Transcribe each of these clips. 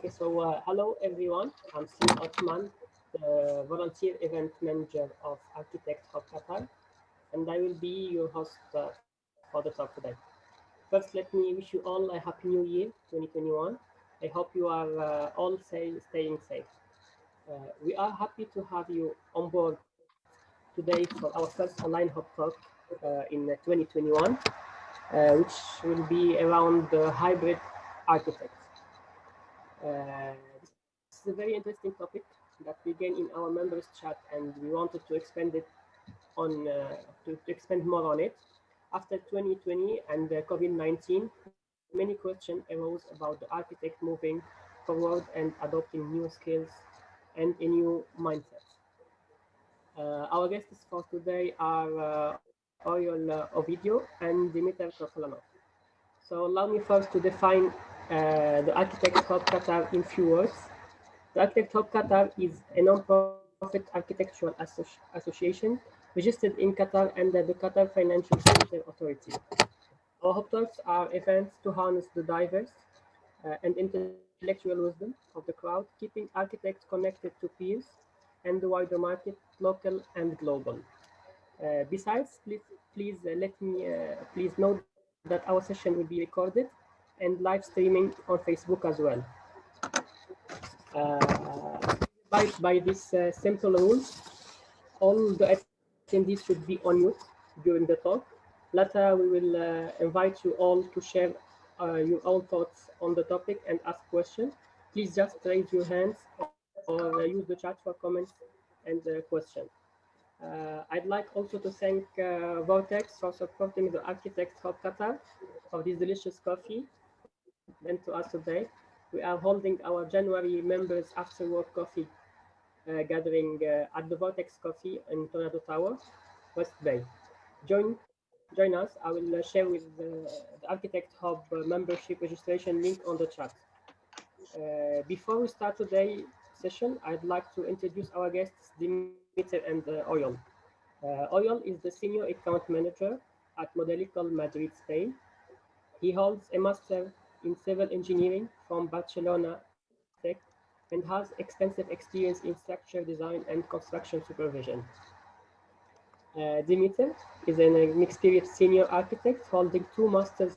Hello everyone. I'm Slim Otman, the volunteer event manager of Architect Hub Qatar, and I will be your host for the talk today. First, let me wish you all a happy new year 2021. I hope you are all staying safe. We are happy to have you on board today for our first online hub talk in 2021, which will be around the hybrid architect. This is a very interesting topic that began in our members chat, and we wanted to expand it on to expand more on it. After 2020 and COVID-19, many questions arose about the architect moving forward and adopting new skills and a new mindset. Our guests for today are Oriol Ovidio and Dimiter Kokolanov. So allow me first to define the Architect Hub Qatar in few words. The Architect Hub Qatar is a non-profit architectural association registered in Qatar under the Qatar Financial Center Authority. Our hub talks are events to harness the diverse and intellectual wisdom of the crowd, keeping architects connected to peers and the wider market, local and global. Besides, please note that our session will be recorded and live streaming on Facebook as well. By these simple rules, all the attendees should be on mute during the talk. Later, we will invite you all to share your own thoughts on the topic and ask questions. Please just raise your hands or use the chat for comments and questions. I'd like also to thank Vortex for supporting the Architect Hub Qatar for this delicious coffee sent to us today. We are holding our January members after work coffee gathering at the Vortex Coffee in Tornado Tower, West Bay. Join us. I will share with the Architect Hub membership registration link on the chat. Before we start today's session, I'd like to introduce our guests, Dimiter and Oriol. Oriol is the Senior Account Manager at Modelical Madrid, Spain. He holds a Master in Civil Engineering from Barcelona Tech and has extensive experience in structure design and construction supervision. Dimiter is an experienced senior architect holding two master's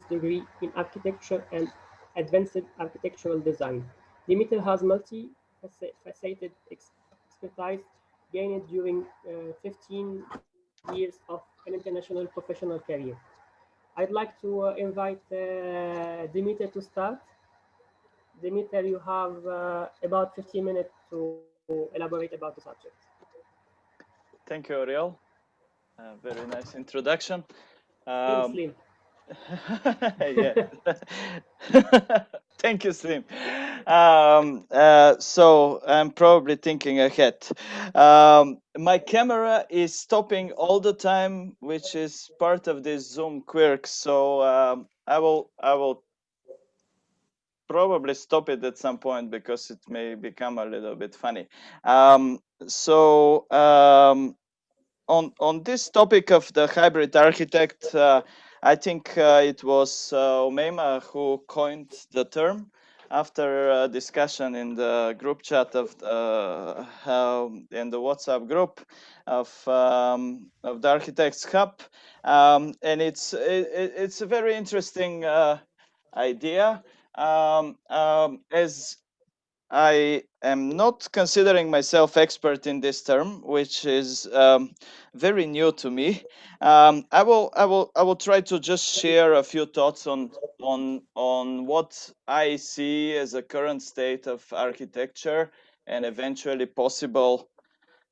degrees in architecture and advanced architectural design. Dimiter has multi-faceted expertise gained during 15 years of an international professional career. I'd like to invite Dimiter to start. Dimiter, you have about 15 minutes to elaborate about the subject. Thank you, Oriol. Very nice introduction. Slim. Yeah. Thank you, Slim. So I'm probably thinking ahead. My camera is stopping all the time, which is part of this Zoom quirk. So I will probably stop it at some point because it may become a little bit funny. So on this topic of the hybrid architect, I think it was Umeima who coined the term after a discussion in the group chat of in the WhatsApp group of the Architects Hub, and it's a very interesting idea. As I am not considering myself expert in this term, which is very new to me. I will try to just share a few thoughts on what I see as a current state of architecture and eventually possible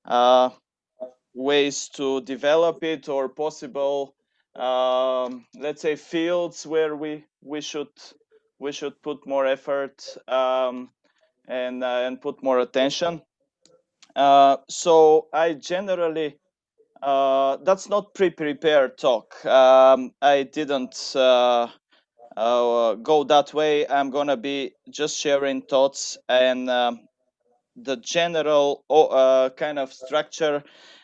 uh, ways to develop it or possible, let's say, fields where we should put more effort. And put more attention. So I generally that's not pre-prepared talk. I didn't go that way. I'm gonna be just sharing thoughts and the general kind of structure.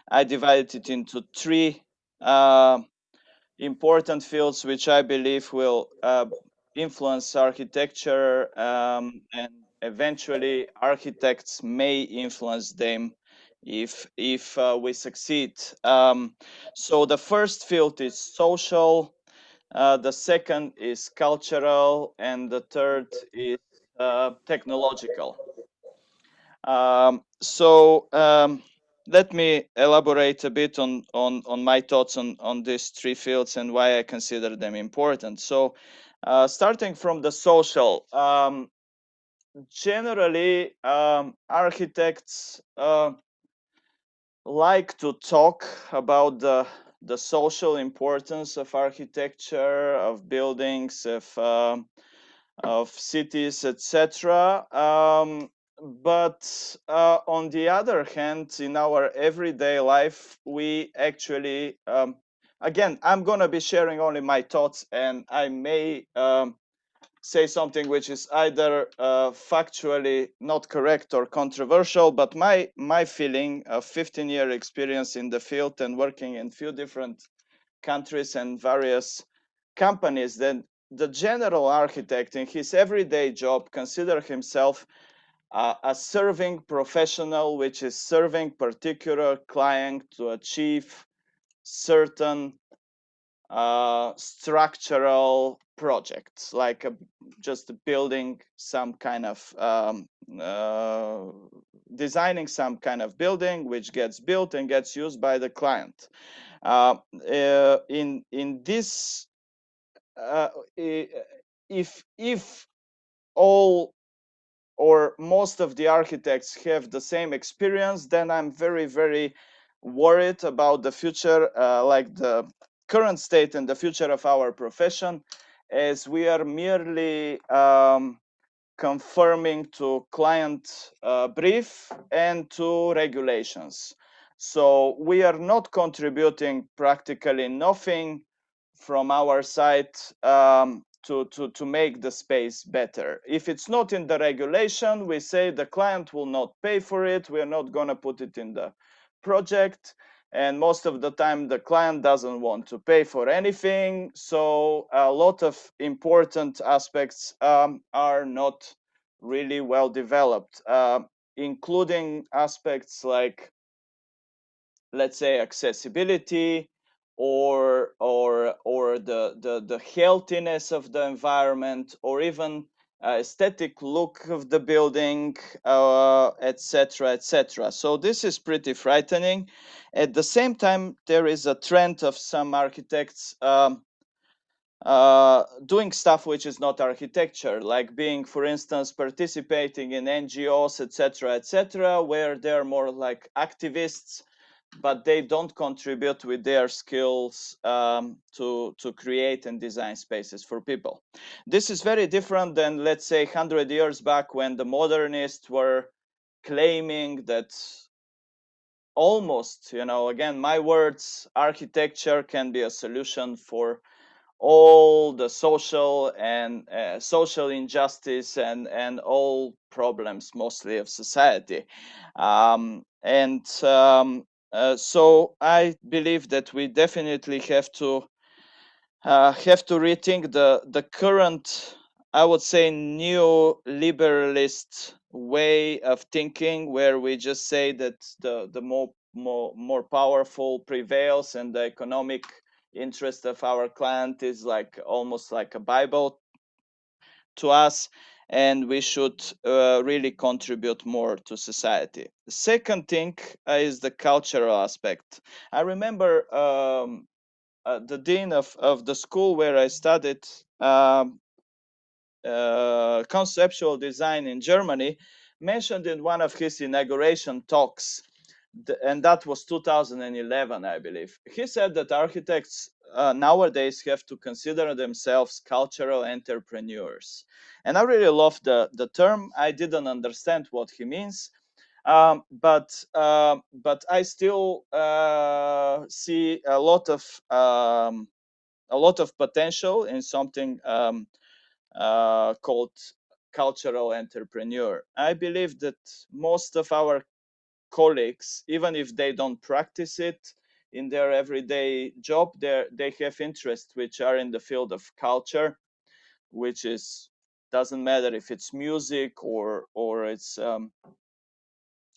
I divided it into three uh, important fields which I believe will influence architecture and eventually architects may influence them if we succeed. So the first field is social, the second is cultural, and the third is technological. So let me elaborate a bit on my thoughts on these three fields and why I consider them important. So starting from the social, generally architects like to talk about the social importance of architecture, of buildings, of cities, etc. But on the other hand, in our everyday life, we actually, again, I'm going to be sharing only my thoughts, and I may say something which is either factually not correct or controversial, but my feeling of 15-year experience in the field and working in few different countries and various companies, then the general architect in his everyday job consider himself a serving professional, which is serving particular client to achieve certain structural projects, like just building some kind of uh, designing some kind of building which gets built and gets used by the client. In this, uh, if all or most of the architects have the same experience, then I'm very worried about the future, like the current state and the future of our profession, as we are merely conforming to client brief and to regulations. So we are not contributing practically nothing from our side to make the space better. If it's not in the regulation, we say the client will not pay for it. We are not going to put it in the project. And most of the time, the client doesn't want to pay for anything. So a lot of important aspects are not really well developed, including aspects like, let's say, accessibility or the healthiness of the environment, or even aesthetic look of the building, etc., etc. So this is pretty frightening. At the same time, there is a trend of some architects doing stuff which is not architecture, like being, for instance, participating in NGOs, etc., etc., where they're more like activists, but they don't contribute with their skills to create and design spaces for people. This is very different than, let's say, 100 years back, when the modernists were claiming that almost, again, my words, architecture can be a solution for all the social and social injustice and all problems, mostly of society. So I believe that we definitely have to rethink the current, I would say, neo-liberalist way of thinking, where we just say that the more powerful prevails, and the economic interest of our client is like almost like a Bible to us, and we should really contribute more to society. The second thing is the cultural aspect. I remember the dean of the school where I studied conceptual design in Germany mentioned in one of his inauguration talks, and that was 2011, I believe. He said that architects nowadays have to consider themselves cultural entrepreneurs. And I really love the term. I didn't understand what he means. But I still see a lot of potential in something called cultural entrepreneur. I believe that most of our colleagues, even if they don't practice it in their everyday job, they have interests which are in the field of culture, which is Doesn't matter if it's music or it's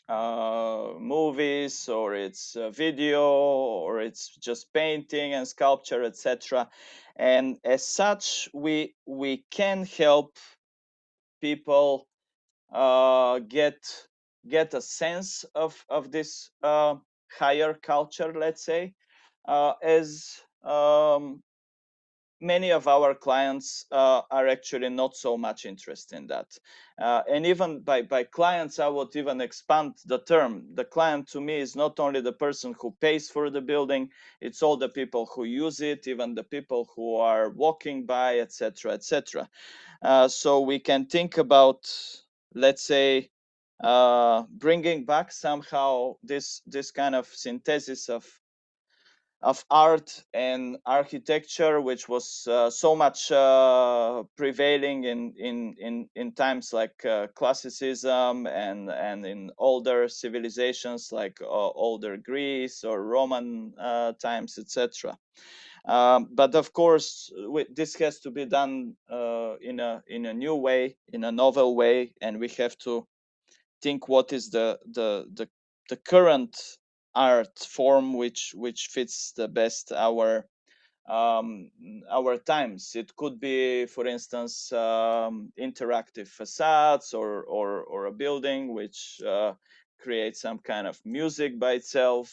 movies, or it's video, or it's just painting and sculpture, etc. And as such, we can help people get a sense of this higher culture, let's say, as many of our clients are actually not so much interested in that. And even by clients, I would even expand the term. The client to me is not only the person who pays for the building, it's all the people who use it, even the people who are walking by, etc., etc. So we can think about, let's say, bringing back somehow this kind of synthesis of art and architecture, which was so much prevailing in times like classicism and in older civilizations like older Greece or Roman times, etc. But of course, this has to be done in a new way, in a novel way, and we have to think what is the current art form which fits the best um, our times. It could be, for instance, interactive facades, or a building which creates some kind of music by itself,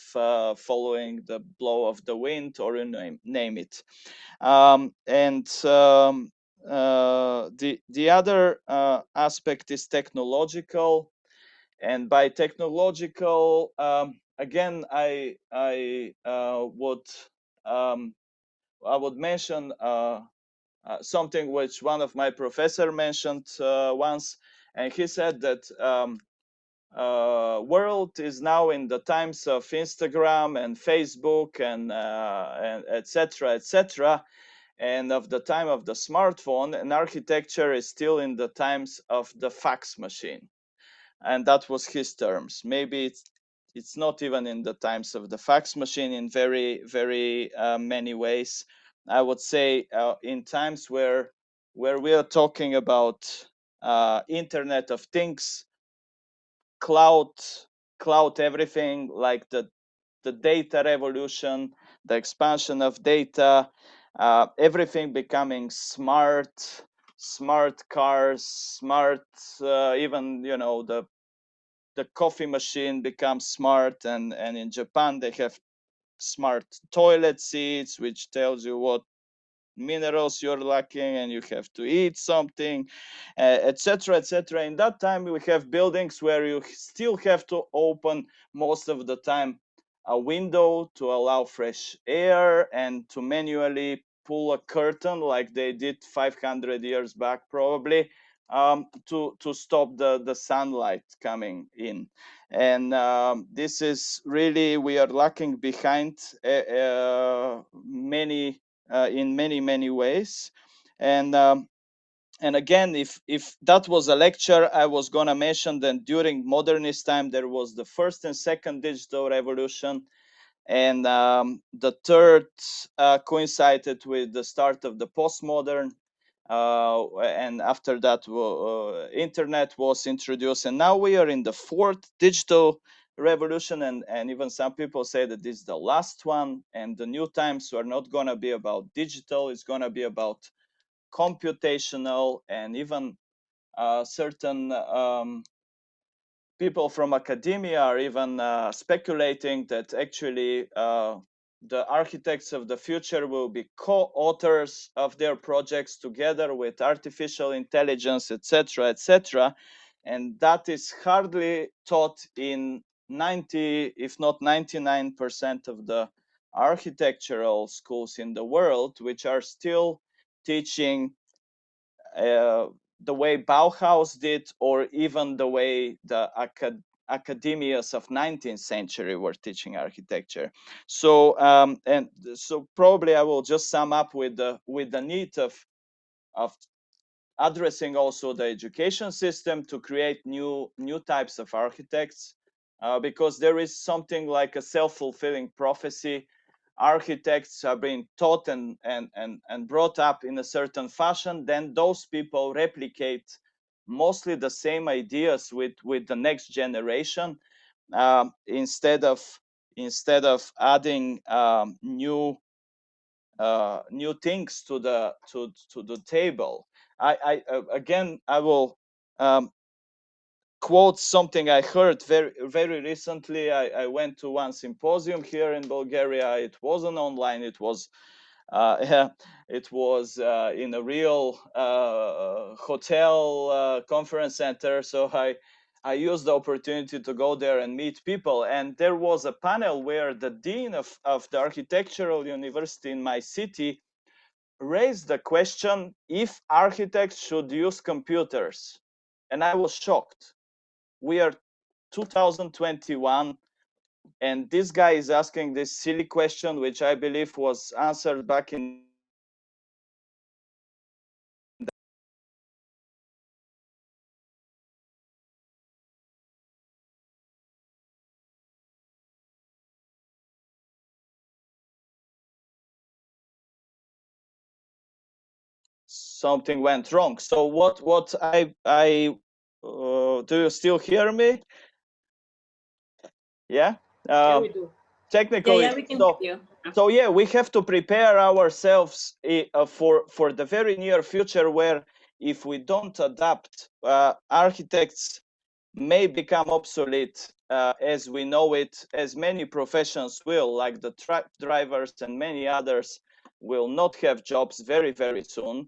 following the blow of the wind, or you name it. And the other aspect is technological. And by technological, again, um, I would mention something which one of my professor mentioned once, and he said that world is now in the times of Instagram and Facebook and etc. etc. And of the time of the smartphone, and architecture is still in the times of the fax machine. And that was his terms. Maybe it's not even in the times of the fax machine in very many ways. I would say in times where we are talking about Internet of Things, cloud cloud everything, like the data revolution, the expansion of data, everything becoming smart cars, smart, even the coffee machine becomes smart, and in Japan they have smart toilet seats which tells you what minerals you're lacking and you have to eat something, etc., etc. In that time we have buildings where you still have to open most of the time a window to allow fresh air, and to manually pull a curtain like they did 500 years back probably, to stop the sunlight coming in. And this is really, we are lacking behind many in many ways. And um, and again, if that was a lecture, I was going to mention that during modernist time there was the first and second digital revolution, and the third coincided with the start of the postmodern, and after that internet was introduced, and now we are in the fourth digital revolution, and even some people say that this is the last one, and the new times are not going to be about digital, it's going to be about computational. And even certain people from academia are even speculating that actually the architects of the future will be co-authors of their projects together with artificial intelligence, etc., etc. And that is hardly taught in 90, if not 99% of the architectural schools in the world, which are still teaching uh, the way Bauhaus did, or even the way the academias of 19th century were teaching architecture. So probably I will just sum up with the need of addressing also the education system to create new types of architects, because there is something like a self-fulfilling prophecy. architects are being taught and brought up in a certain fashion, then those people replicate mostly the same ideas with the next generation, instead of adding new things to the table. Again, I will quote something I heard very recently. I went to one symposium here in Bulgaria. It wasn't online. It was yeah, it was in a real hotel conference center. So I used the opportunity to go there and meet people. And there was a panel where the dean of the architectural university in my city raised the question if architects should use computers. And I was shocked. We are 2021, and this guy is asking this silly question, which I believe was answered back in the 90s. Something went wrong. So what I do you still hear me? Yeah. Yeah, we do. Technically, Yeah, we can hear you. so yeah, we have to prepare ourselves for the very near future, where if we don't adapt, architects may become obsolete as we know it, as many professions will, like the truck drivers and many others will not have jobs very soon.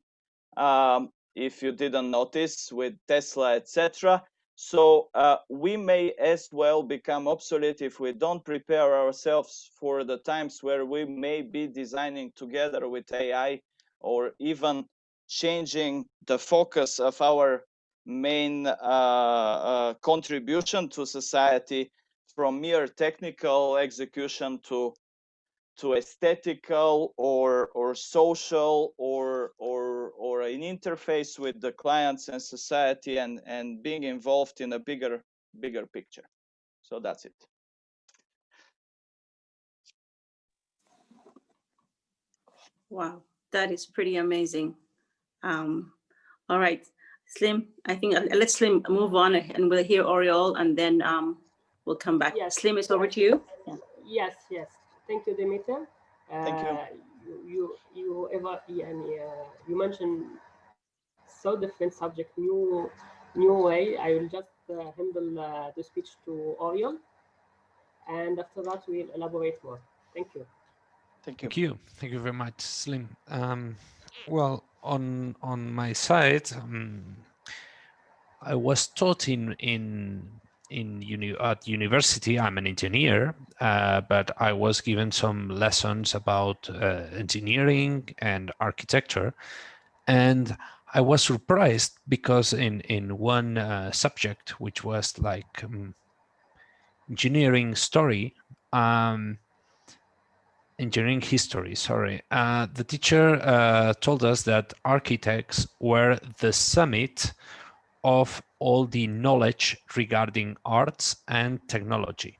If you didn't notice, with Tesla, etc. So we may as well become obsolete if we don't prepare ourselves for the times where we may be designing together with AI, or even changing the focus of our main contribution to society from mere technical execution to aesthetical or social or an interface with the clients and society, and being involved in a bigger picture. So that's it. Wow, that is pretty amazing. All right, Slim, I think let's Slim move on, and we'll hear Oriol, and then we'll come back. Yes. Slim, it's over to you. Yes, yes. Thank you, Dimiter. Thank you. You mentioned so different subject, new way. I will just handle the speech to Oriol, and after that we'll elaborate more. Thank you. Thank you. Thank you very much, Slim. Well, on my side, I was taught at university. I'm an engineer, but I was given some lessons about engineering and architecture, and I was surprised because in one subject, which was like engineering story, engineering history, sorry, the teacher told us that architects were the summit of all the knowledge regarding arts and technology.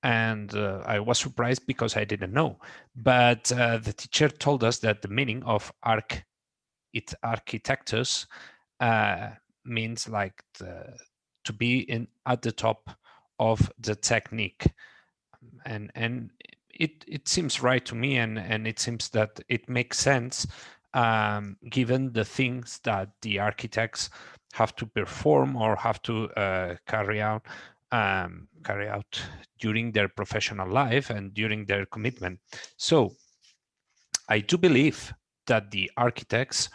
And I was surprised because I didn't know. But the teacher told us that the meaning of architectus means like to be at the top of the technique. And it seems right to me, and it seems that it makes sense given the things that the architects have to perform or have to carry out during their professional life and during their commitment. So I do believe that the architect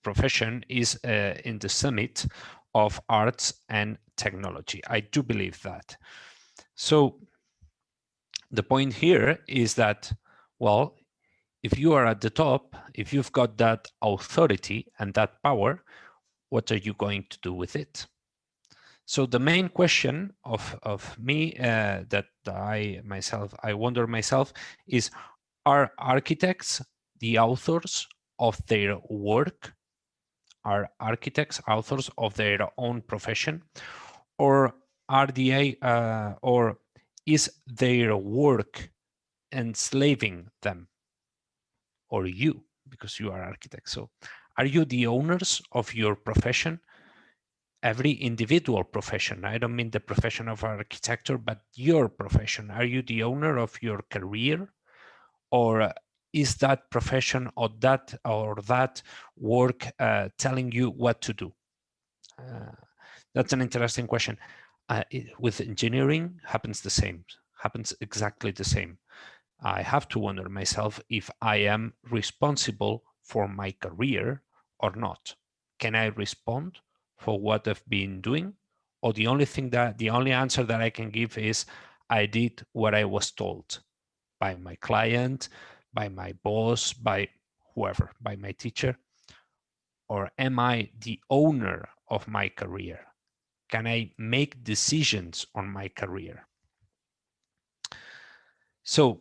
profession is in the summit of arts and technology. I do believe that. So the point here is that, well, if you are at the top, if you've got that authority and that power, what are you going to do with it? So the main question of me that I wonder myself is, are architects the authors of their work? Are architects authors of their own profession? Or are or is their work enslaving them, or you, because you are architects? So are you the owners of your profession? Every individual profession. I don't mean the profession of architecture, but your profession. Are you the owner of your career? Or is that profession or that work telling you what to do? That's an interesting question. With engineering, happens the same, happens exactly the same. I have to wonder myself if I am responsible for my career or not. Can I respond for what I've been doing? Or the only answer that I can give is I did what I was told by my client, by my boss, by whoever, by my teacher? Or am I the owner of my career? Can I make decisions on my career? So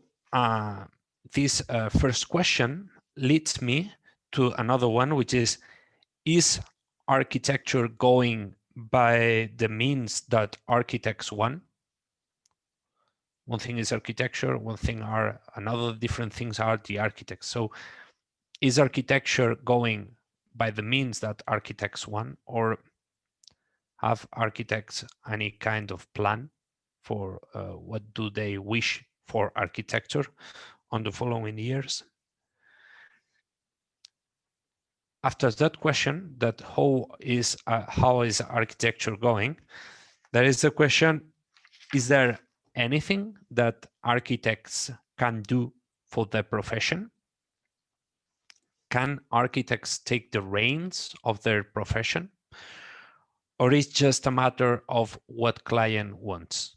this first question leads me to another one, which is architecture going by the means that architects want? One thing is architecture, another different things are the architects. So is architecture going by the means that architects want, or have architects any kind of plan for what do they wish for architecture on the following years? After that question, that how is architecture going, there is the question, is there anything that architects can do for their profession? Can architects take the reins of their profession? Or is just a matter of what client wants?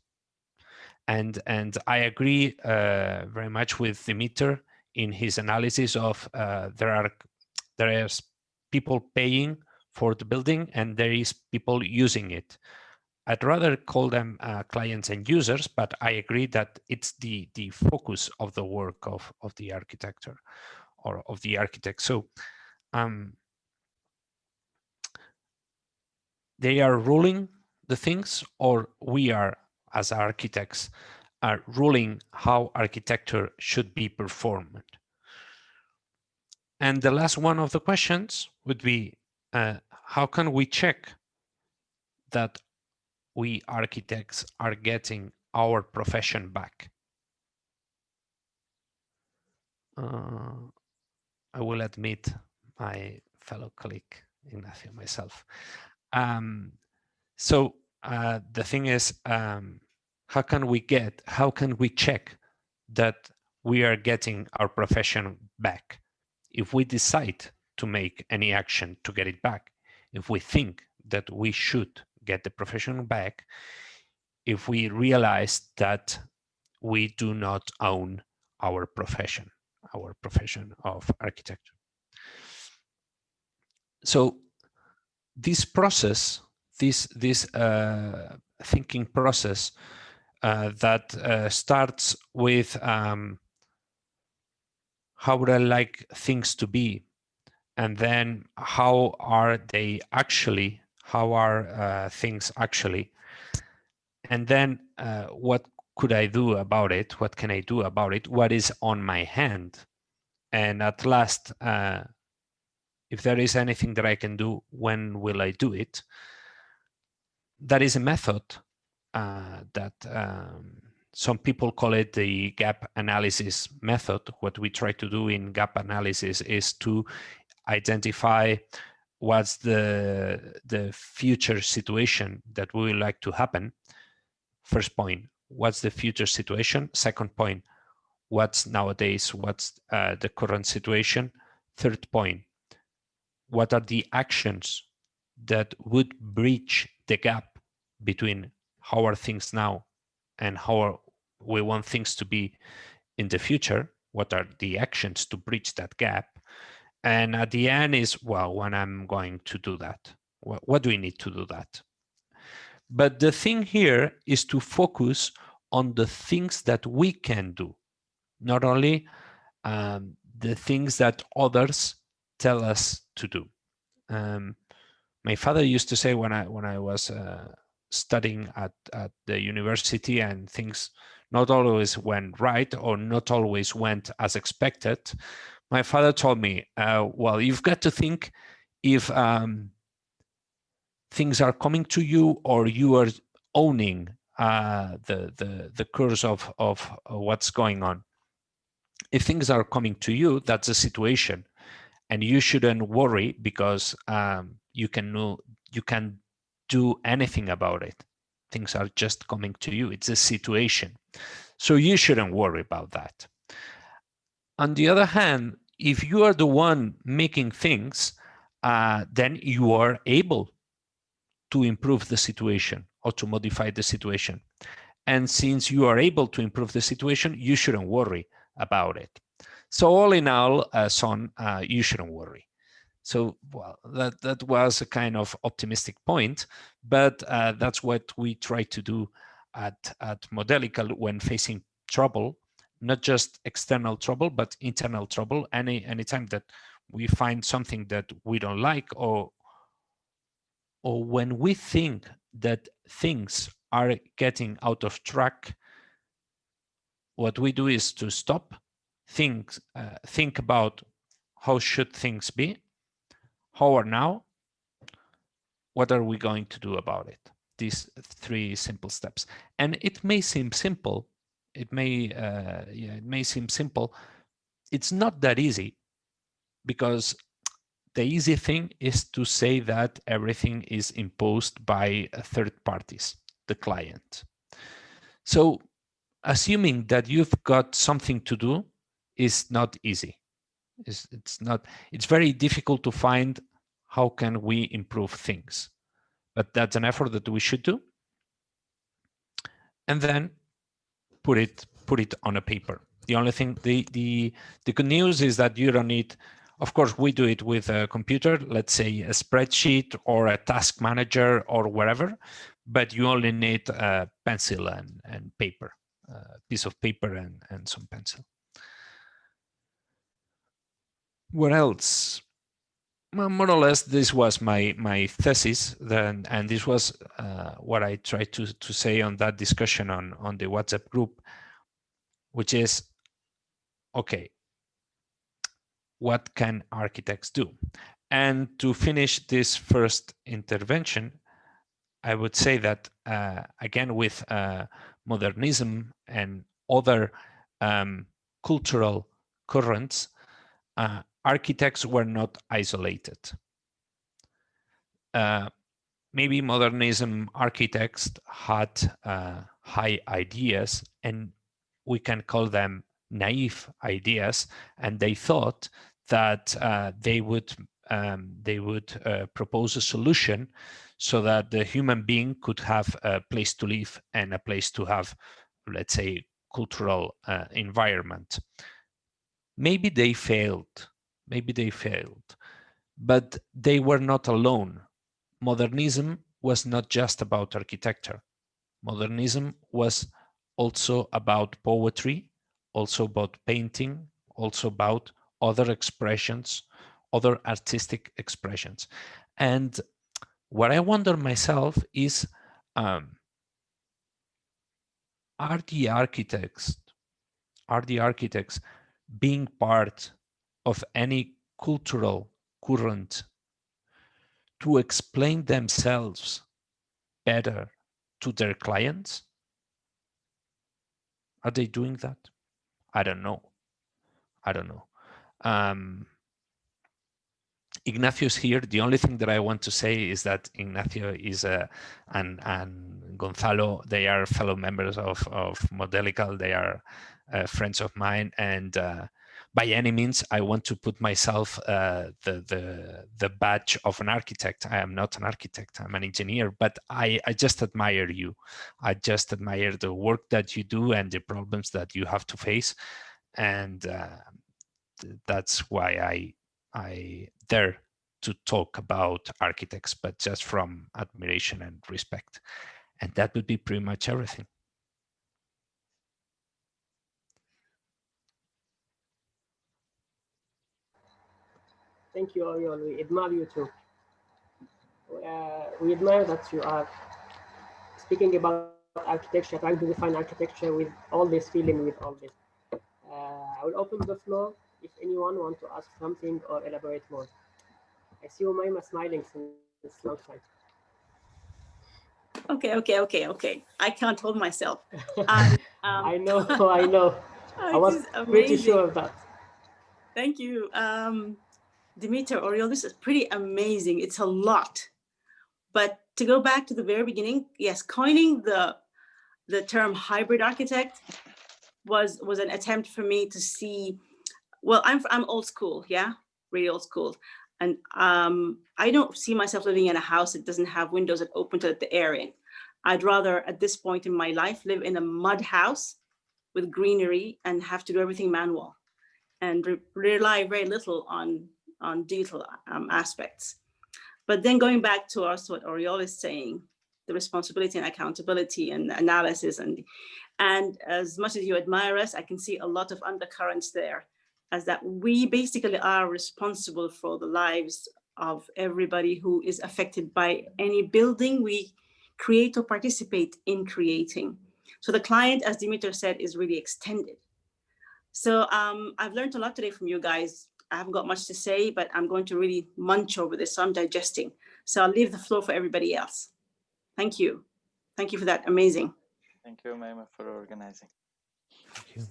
And I agree very much with Dimiter in his analysis of there is people paying for the building and there is people using it. I'd rather call them clients and users, but I agree that it's the focus of the work of the architecture or of the architect. So they are ruling the things, or we are, as architects, are ruling how architecture should be performed. And the last one of the questions would be, how can we check that we architects are getting our profession back? I will admit my fellow colleague, Ignacio, myself. So the thing is, how can we check that we are getting our profession back? If we decide to make any action to get it back, if we think that we should get the profession back, if we realize that we do not own our profession of architecture. So this process, this thinking process that starts with how would I like things to be, and then how are things actually, and then what could I do about it? What can I do about it? What is on my hand? And at last, if there is anything that I can do, when will I do it? That is a method that some people call it the gap analysis method. What we try to do in gap analysis is to identify what's the future situation that we would like to happen. First point, what's the future situation? Second point, what's nowadays, what's the current situation? Third point, what are the actions that would bridge the gap between how are things now and how we want things to be in the future? What are the actions to bridge that gap? And at the end is, well, when I'm going to do that, what do we need to do that? But the thing here is to focus on the things that we can do, not only the things that others tell us to do. My father used to say when I was studying at the university and things not always went right or not always went as expected, my father told me, well, you've got to think if things are coming to you or you are owning the course of what's going on. If things are coming to you, that's a situation, and you shouldn't worry because you can do anything about it. Things are just coming to you. It's a situation, so you shouldn't worry about that. On the other hand, if you are the one making things, then you are able to improve the situation or to modify the situation. And since you are able to improve the situation, you shouldn't worry about it. So all in all, son, you shouldn't worry. So, well, that was a kind of optimistic point, but that's what we try to do at Modelical when facing trouble, not just external trouble, but internal trouble. Anytime that we find something that we don't like, or when we think that things are getting out of track, what we do is to stop, think about how should things be, how are now, what are we going to do about it? These three simple steps. And it may seem simple. It may seem simple. It's not that easy, because the easy thing is to say that everything is imposed by third parties, the client. So assuming that you've got something to do is not easy. It's very difficult to find how can we improve things. But that's an effort that we should do. And then put it on a paper. The only thing, the good news is that you don't need, of course, we do it with a computer, let's say a spreadsheet or a task manager or wherever, but you only need a pencil and paper, a piece of paper and some pencil. What else? Well, more or less, this was my thesis, then, and this was what I tried to say on that discussion on the WhatsApp group, which is, okay, what can architects do? And to finish this first intervention, I would say that again, with modernism and other cultural currents, architects were not isolated. Maybe modernism architects had high ideas, and we can call them naive ideas, and they thought that they would propose a solution so that the human being could have a place to live and a place to have, let's say, cultural environment. Maybe they failed, but they were not alone. Modernism was not just about architecture. Modernism was also about poetry, also about painting, also about other expressions, other artistic expressions. And what I wonder myself is, are the architects being part of any cultural current to explain themselves better to their clients? Are they doing that? I don't know. Ignacio's here. The only thing that I want to say is that Ignacio is and Gonzalo, they are fellow members of Modelical. They are friends of mine, and by any means, I want to put myself the badge of an architect. I am not an architect. I'm an engineer, but I just admire you. I just admire the work that you do and the problems that you have to face, and that's why I dare to talk about architects, but just from admiration and respect. And that would be pretty much everything. Thank you, Oriol. We admire you too. We admire that you are speaking about architecture, trying to define architecture with all this feeling, with all this. I will open the floor if anyone want to ask something or elaborate more. I see Umayma smiling since long time. Okay. I can't hold myself. I I know, I know. I it was is pretty amazing. sure of that. Thank you, Dimiter, Oriol. This is pretty amazing. It's a lot. But to go back to the very beginning, yes, coining the term hybrid architect was an attempt for me to see. Well, I'm old school, yeah, really old school, and I don't see myself living in a house that doesn't have windows that open to let the air in. I'd rather, at this point in my life, live in a mud house with greenery and have to do everything manual and rely very little on digital aspects. But then going back to also what Oriol is saying, the responsibility and accountability and analysis, and as much as you admire us, I can see a lot of undercurrents there, as that we basically are responsible for the lives of everybody who is affected by any building we create or participate in creating. So the client, as Dimiter said, is really extended. So I've learned a lot today from you guys. I haven't got much to say, but I'm going to really munch over this. So I'm digesting. So I'll leave the floor for everybody else. Thank you. Thank you for that. Amazing. Thank you, Maima, for organizing. Thank you.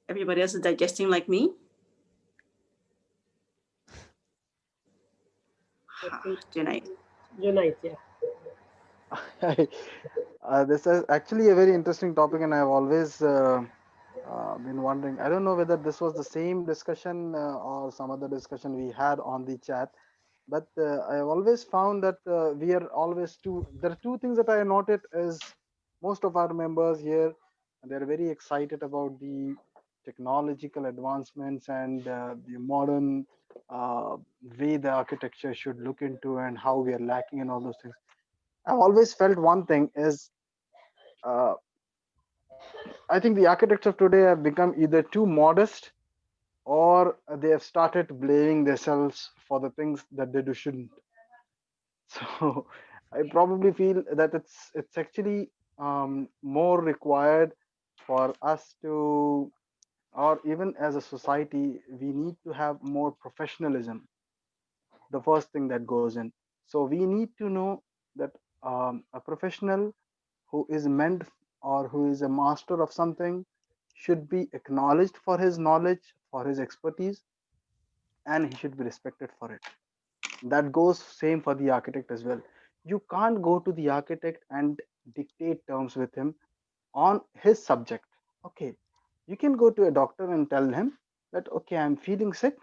Everybody else is digesting like me? Junaid. Unite, yeah. This is actually a very interesting topic, and I've always been wondering. I don't know whether this was the same discussion or some other discussion we had on the chat, but I've always found that we are always two. There are two things that I noted is most of our members here, they're very excited about the technological advancements and the modern uh, way the architecture should look into and how we are lacking in all those things. I've always felt one thing is uh, I think the architects of today have become either too modest or they have started blaming themselves for the things that they do shouldn't. So I probably feel that it's actually more required for us to, or even as a society, we need to have more professionalism. The first thing that goes in. So we need to know that a professional who is meant or who is a master of something should be acknowledged for his knowledge, for his expertise, and he should be respected for it. That goes same for the architect as well. You can't go to the architect and dictate terms with him on his subject. Okay, you can go to a doctor and tell him that okay, I'm feeling sick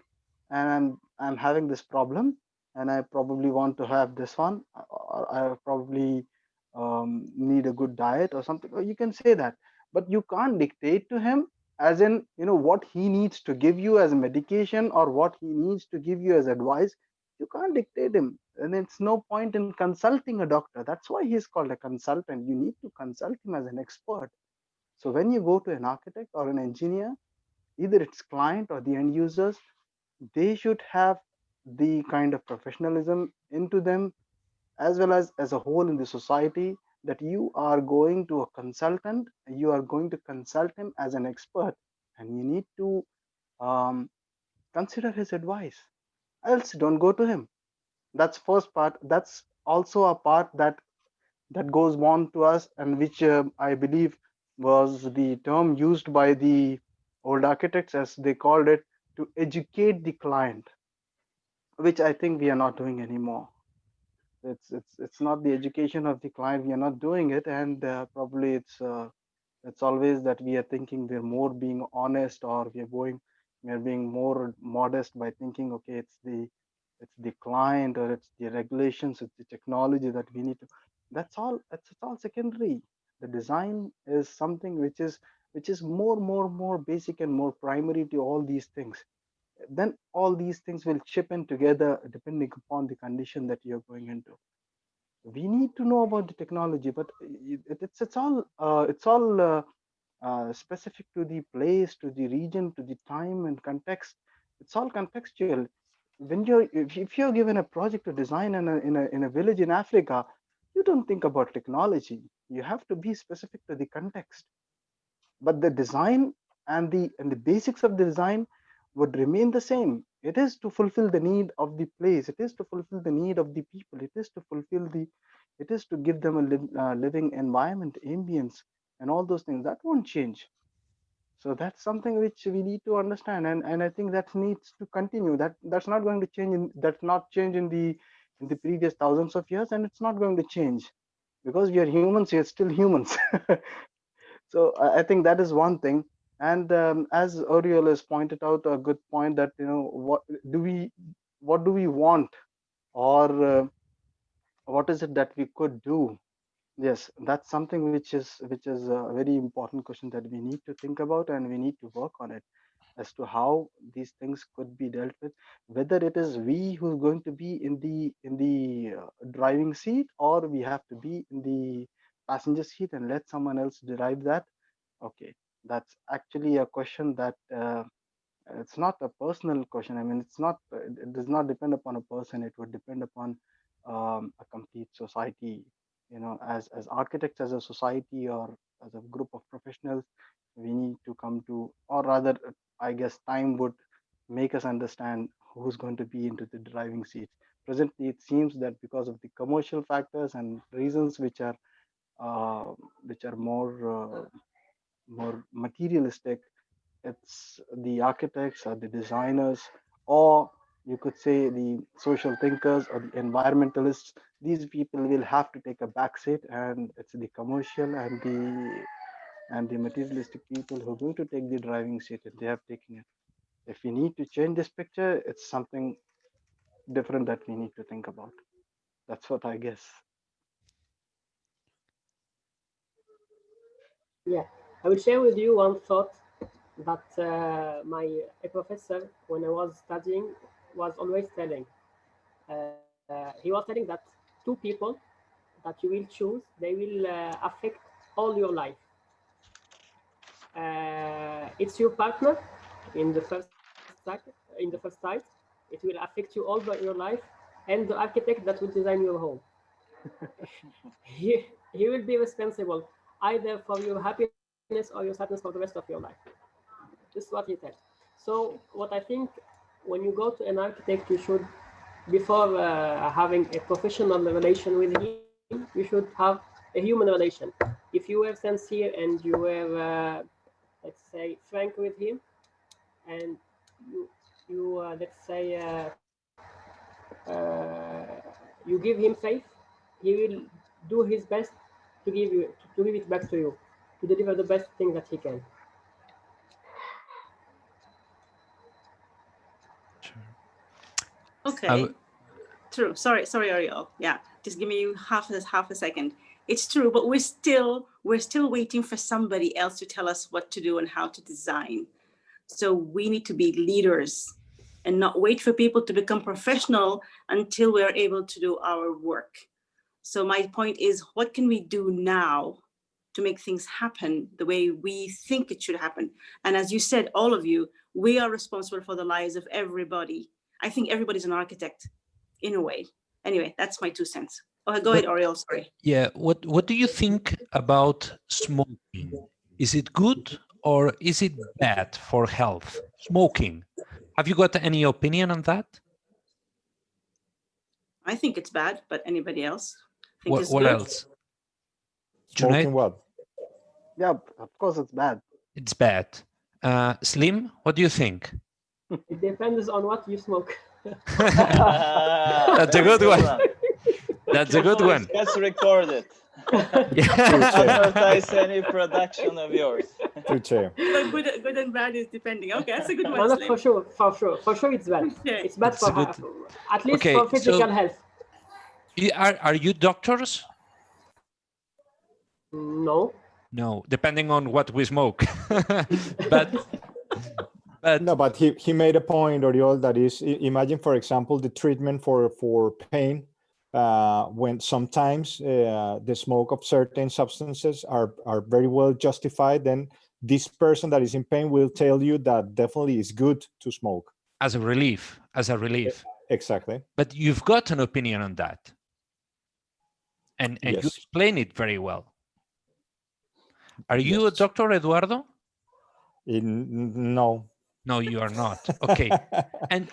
and I'm having this problem and I probably want to have this one, or I probably need a good diet or something. Or you can say that, but you can't dictate to him as in what he needs to give you as medication or what he needs to give you as advice. You can't dictate him, and it's no point in consulting a doctor. That's why he's called a consultant. You need to consult him as an expert. So when you go to an architect or an engineer, either it's client or the end users, they should have the kind of professionalism into them, as well as a whole in the society, that you are going to a consultant, you are going to consult him as an expert, and you need to um, consider his advice. Else don't go to him. That's first part. That's also a part that goes on to us, and which I believe was the term used by the old architects, as they called it, to educate the client, which I think we are not doing anymore. It's not the education of the client. We are not doing it, and probably it's always that we are thinking we're more being honest, or we are being more modest by thinking okay, it's the client or it's the regulations, it's the technology that we need to. That's all. It's all secondary. The design is something which is more basic and more primary to all these things. Then all these things will chip in together depending upon the condition that you're going into. We need to know about the technology, but it's all specific to the place, to the region, to the time and context. It's all contextual. when if you're given a project to design in a village in Africa, you don't think about technology. You have to be specific to the context. But the design and the basics of the design would remain the same. It is to fulfill the need of the place. It is to fulfill the need of the people. It is to fulfill the it is to give them a living environment, ambience, and all those things that won't change. So that's something which we need to understand, and I think that needs to continue. That's not going to change that's not change in the previous thousands of years, and it's not going to change because we are humans. We are still humans. So I think that is one thing. And as Oriol has pointed out, a good point that do we what do we want, or what is it that we could do? Yes, that's something which is a very important question that we need to think about, and we need to work on it as to how these things could be dealt with. Whether it is we who's going to be in the driving seat, or we have to be in the passenger seat and let someone else derive that. Okay, that's actually a question that it's not a personal question. I mean, it does not depend upon a person. It would depend upon a complete society. As architects, as a society, or as a group of professionals, we need to come to, or rather, I guess, time would make us understand who's going to be into the driving seat. Presently, it seems that because of the commercial factors and reasons uh, which are more materialistic, it's the architects or the designers, or you could say the social thinkers or the environmentalists. These people will have to take a back seat, and it's the commercial and the materialistic people who are going to take the driving seat, and they have taken it. If we need to change this picture, it's something different that we need to think about. That's what I guess. Yeah, I will share with you one thought that my a professor, when I was studying, was always telling. He was telling that two people that you will choose, they will affect all your life. It's your partner in the first sight. It will affect you all your life, and the architect that will design your home. He will be responsible either for your happiness or your sadness for the rest of your life. This is what he said. So what I think, when you go to an architect, you should, before having a professional relation with him, you should have a human relation. If you were sincere and you were, let's say, frank with him, and you let's say, you give him faith, he will do his best to give it back to you, to deliver the best thing that he can. Sure. Okay. True. Sorry, Oriol. Yeah, just give me half a second. It's true, but we're still waiting for somebody else to tell us what to do and how to design. So we need to be leaders and not wait for people to become professional until we're able to do our work. So my point is, what can we do now to make things happen the way we think it should happen? And as you said, all of you, we are responsible for the lives of everybody. I think everybody's an architect in a way. Anyway, that's my 2 cents. Oh, go ahead, What, Oriol, sorry. yeah, what do you think about smoking? Is it good or is it bad for health? Smoking. Have you got any opinion on that? I think it's bad, but anybody else think it's What good? else? Junaid? Smoking what? Yeah, of course it's bad. It's bad. Slim, what do you think? It depends on what you smoke. That's a Very good good one. one. That's a good Careful, one. it gets recorded. Yeah. Advertise any production of yours. Tuche. So good and bad is depending. Okay, that's a good No, one, not Slim. for sure it's bad. Okay. It's bad It's a good. at least Okay, for physical so health. are you doctors? No. No, depending on what we smoke. but No, but he made a point, Oriol, that is, imagine, for example, the treatment for pain, when sometimes the smoke of certain substances are very well justified, then this person that is in pain will tell you that definitely it's good to smoke. as a relief, Exactly. But you've got an opinion on that, and you Yes. explain it very well. Are you a Yes. doctor, Eduardo? No. No, you are not. Okay. And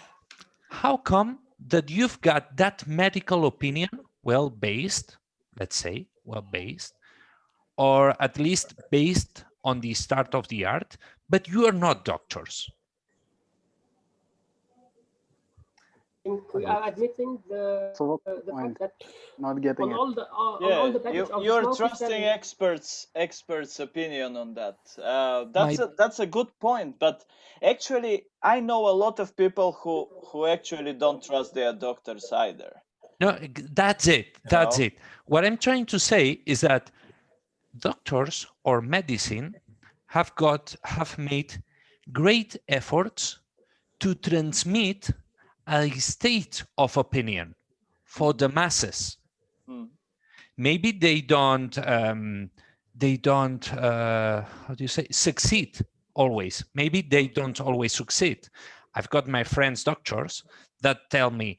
how come that you've got that medical opinion well-based, let's say, well-based, or at least based on the start of the art, but you are not doctors? I think we are admitting So what's the the fact that point? Not getting it. on all Yeah, the package of the you're smoke is trusting telling experts' opinion on that. My- That's a good point. But actually, I know a lot of people who actually don't trust their doctors either. No, that's it. That's No. it. What I'm trying to say is that doctors or medicine have made great efforts to transmit a state of opinion for the masses. Mm. Maybe they don't how do you say, succeed always. Maybe they don't always succeed. I've got my friends doctors that tell me,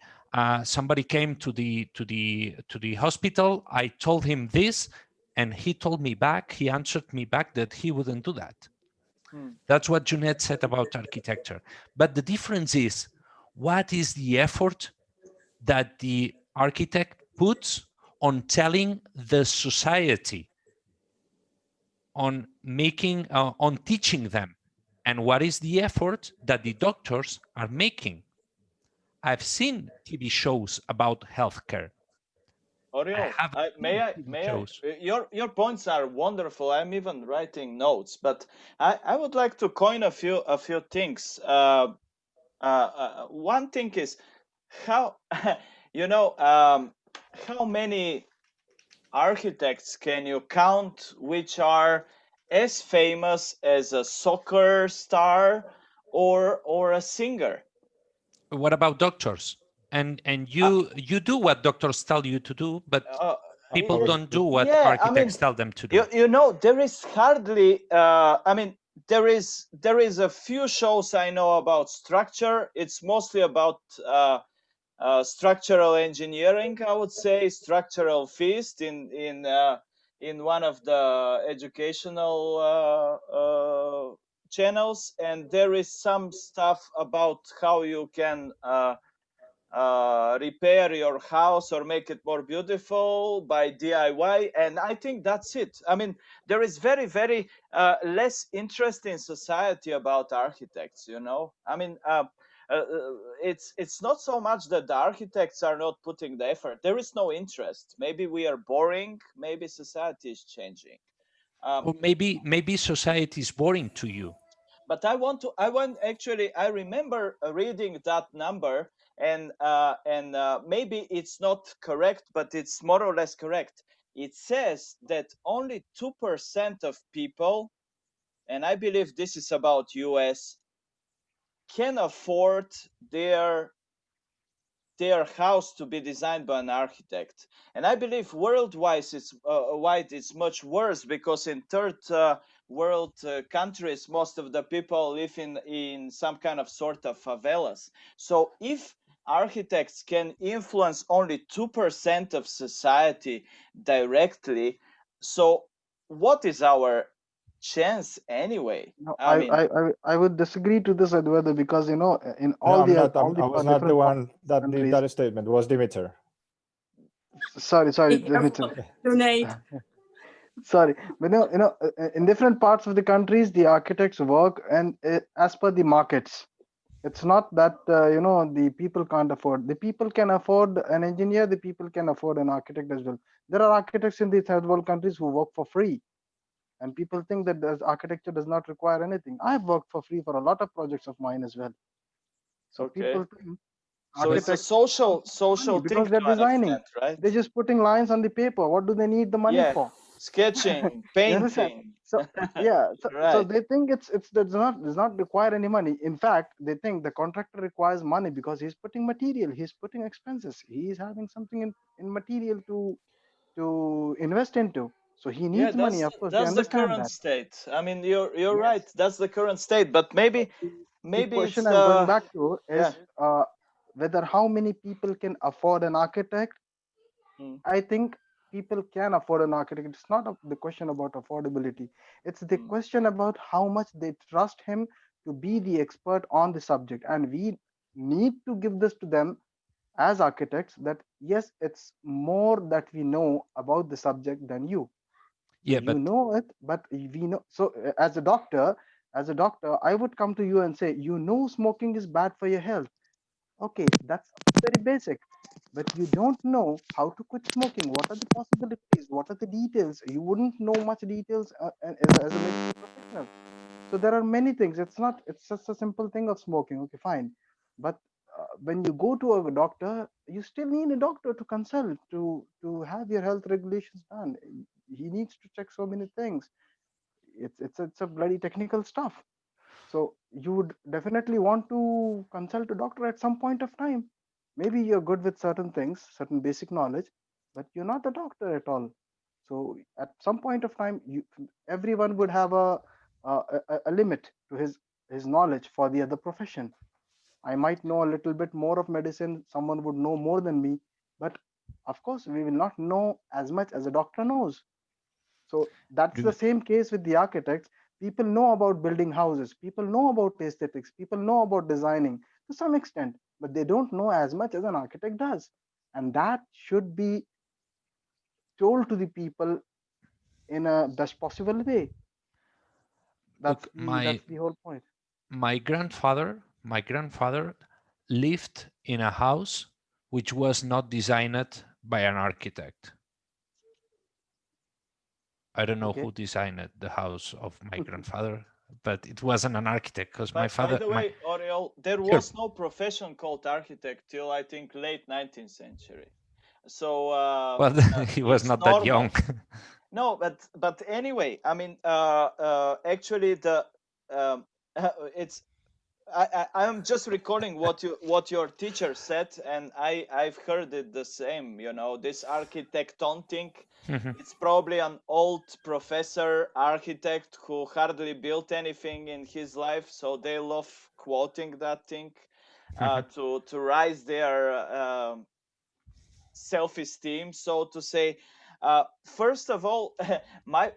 somebody came to the hospital, I told him this, and he answered me back that he wouldn't do that. Mm. That's what Junaid said about architecture. But the difference is, what is the effort that the architect puts on telling the society, on making, on teaching them, and what is the effort that the doctors are making? I've seen TV shows about healthcare. I Oriol, haven't may seen I? TV May I? shows. Your points are wonderful. I'm even writing notes, but I would like to coin a few things. One thing is how you know how many architects can you count which are as famous as a soccer star or a singer? What about doctors? And Uh, you do what doctors tell you to do, but uh, people don't do what yeah, I mean, architects tell them to do. you know, there is hardly. I mean, there is a few shows I know about structure. It's mostly about structural engineering, I would say, structural feast in one of the educational channels, and there is some stuff about how you can repair your house or make it more beautiful by DIY, and I think that's it. I mean, there is very less interest in society about architects. You know, I mean. It's not so much that the architects are not putting the effort. There is no interest. Maybe we are boring. Maybe society is changing. Um, Or maybe society is boring to you. but I want actually, I remember reading that number, and maybe it's not correct, but it's more or less correct. It says that only 2% of people, and I believe this is about US, can afford their house to be designed by an architect. And I believe worldwide it's much worse, because in third world countries, most of the people live in some kind of sort of favelas. So if architects can influence only 2% of society directly, so what is our chance anyway? No, I mean, I would disagree to this, Eduardo, because in No, all I'm the not. all the I was not the different parts one of that did countries. that statement. It was Dimiter. Sorry, Be Dimiter. careful, Junaid. Sorry, but in different parts of the countries, the architects work and as per the markets. It's not that the people can't afford. The people can afford an engineer. The people can afford an architect as well. There are architects in the third world countries who work for free, and people think that architecture does not require anything. I've worked for free for a lot of projects of mine as well. So okay. people think So it's a architects don't need money social thing because they're to an designing. extent, right? They're just putting lines on the paper. What do they need the money Yeah, for? sketching, You understand? painting. So yeah, so Right. they think it's does not require any money. In fact, they think the contractor requires money because he's putting material, he's putting expenses, he's having something in material to invest into. So he Yeah, needs money. Of course, they that's the understand current that. state. I mean, you're Yes. right. That's the current state. But maybe The maybe question it's I'm going back to yeah. is whether how many people can afford an architect. Mm, I think people can afford an architect. It's not the question about affordability. It's the mm, question about how much they trust him to be the expert on the subject. And we need to give this to them as architects that yes, it's more that we know about the subject than you. So Yeah, you but know it, but we know. So as a doctor, I would come to you and say, you know, smoking is bad for your health. Okay, that's very basic. But you don't know how to quit smoking. What are the possibilities? What are the details? You wouldn't know much details as a medical professional. So there are many things. It's not, it's just a simple thing of smoking. Okay, fine. But when you go to a doctor, you still need a doctor to consult, to have your health regulations done. He needs to check so many things. It's a bloody technical stuff. So you would definitely want to consult a doctor at some point of time. Maybe you're good with certain things, certain basic knowledge, but you're not a doctor at all. So at some point of time, everyone would have a limit to his knowledge for the other profession. I might know a little bit more of medicine. Someone would know more than me, but of course, we will not know as much as a doctor knows. So that's the do, same case with the architects. People know about building houses, people know about aesthetics, people know about designing to some extent, but they don't know as much as an architect does. And that should be told to the people in a best possible way. look, That's the whole point. my grandfather lived in a house which was not designed by an architect. I don't know Okay. who designed the house of my grandfather, but it wasn't an architect because my by father, the my way, Oriol, there sure, was no profession called architect till I think late 19th century. So well, he was it's not that young. normal. No, but anyway, I mean, actually, the um, it's I'm just recalling what your teacher said, and I've heard it the same. You know, this architecton thing. It's probably an old professor architect who hardly built anything in his life, so they love quoting that thing to rise their self-esteem, so to say. First of all, my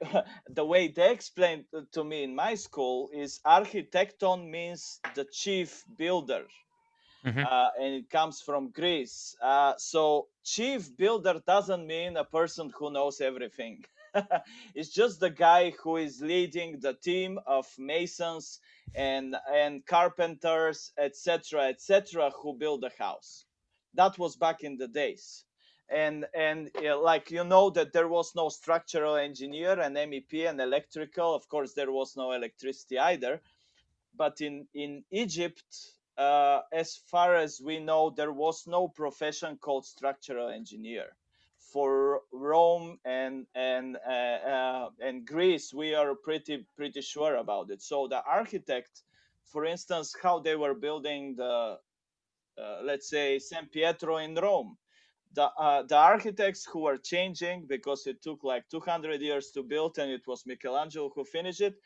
the way they explained to me in my school is architecton means the chief builder, and it comes from Greece. So chief builder doesn't mean a person who knows everything. It's just the guy who is leading the team of masons and carpenters, etc., etc., who build a house. That was back in the days. And like you know that there was no structural engineer and MEP and electrical. Of course, there was no electricity either, but in Egypt, as far as we know, there was no profession called structural engineer. For Rome and Greece, we are pretty sure about it. So the architect, for instance, how they were building the let's say San Pietro in Rome. The architects who were changing because it took like 200 years to build and it was Michelangelo who finished it,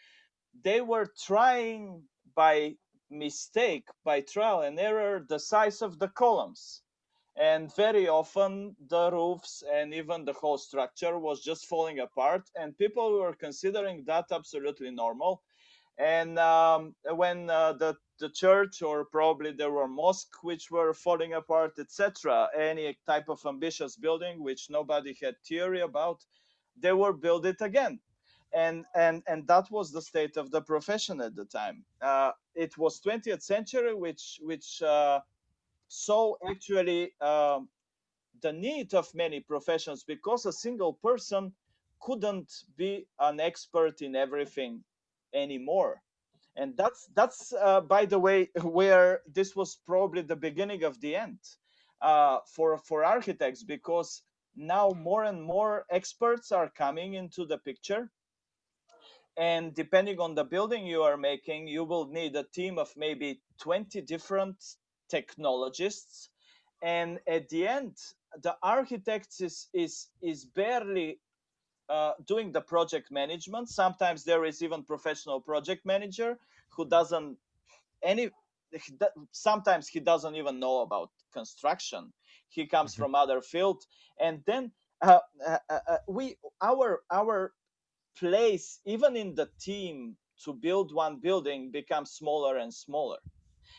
they were trying by mistake, by trial and error, the size of the columns. And very often the roofs and even the whole structure was just falling apart, and people were considering that absolutely normal. And when the church, or probably there were mosques which were falling apart, etc., any type of ambitious building which nobody had theory about, they were build it again. And that was the state of the profession at the time. It was 20th century which saw actually the need of many professions, because a single person couldn't be an expert in everything anymore. And that's by the way, where this was probably the beginning of the end for architects, because now more and more experts are coming into the picture, and depending on the building you are making, you will need a team of maybe 20 different technologists. And at the end, the architect is barely doing the project management. Sometimes there is even professional project manager who doesn't any. Sometimes he doesn't even know about construction. He comes from other field, and then our place, even in the team, to build one building becomes smaller and smaller.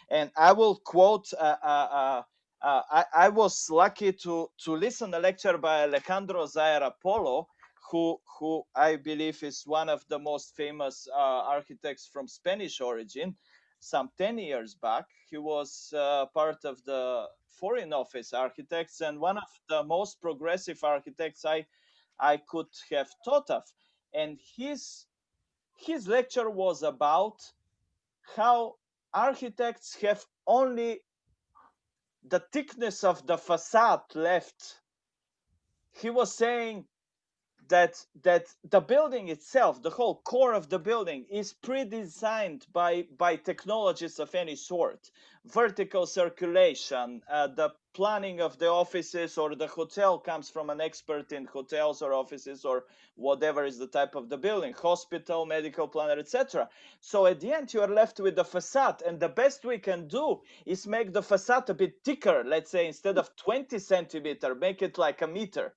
And I will quote. I was lucky to listen a lecture by Alejandro Zaera Polo, who I believe is one of the most famous architects from Spanish origin. Some 10 years back, he was part of the Foreign Office architects and one of the most progressive architects I could have thought of. And his lecture was about how architects have only the thickness of the facade left. He was saying that the building itself, the whole core of the building, is pre-designed by technologies of any sort. Vertical circulation, the planning of the offices or the hotel comes from an expert in hotels or offices or whatever is the type of the building, hospital, medical planner, etc. So at the end, you are left with the facade, and the best we can do is make the facade a bit thicker. Let's say instead of 20 centimeter, make it like a meter.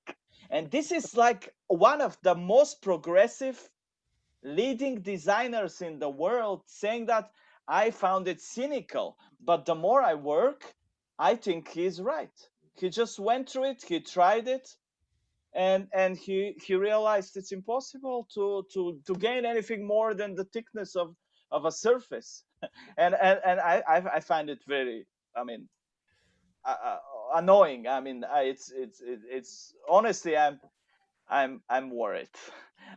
And this is like one of the most progressive leading designers in the world saying that. I found it cynical, but the more I work, I think he's right. He just went through it, he tried it, and he realized it's impossible to gain anything more than the thickness of a surface. and I find it very, I mean, annoying. I mean, it's honestly, I'm worried.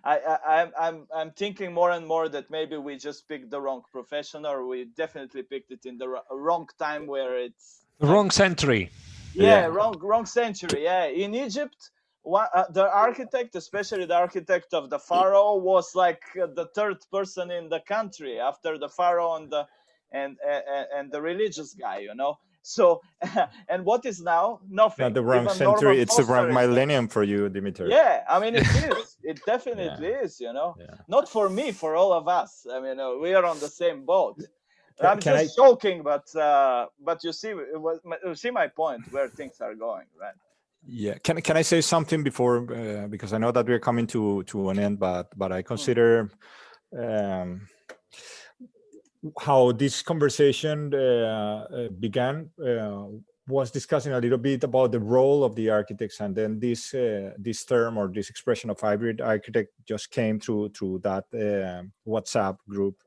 I'm thinking more and more that maybe we just picked the wrong profession, or we definitely picked it in the wrong time where it's The wrong century. yeah, wrong century. Yeah, in Egypt, the architect, especially the architect of the pharaoh, was like the third person in the country after the pharaoh and the religious guy, you know. So, and what is now? Nothing. Not the wrong Even century. Norman It's the Foster wrong is like, millennium for you, Dimiter. yeah, I mean, it is. It definitely is, you know. Yeah. Not for me, for all of us. I mean, we are on the same boat. I'm Can just joking, but you see, you see my point where things are going, right? Yeah, can I say something before, because I know that we're coming to an end, but I consider how this conversation began was discussing a little bit about the role of the architects, and then this term or this expression of hybrid architect just came through that WhatsApp group.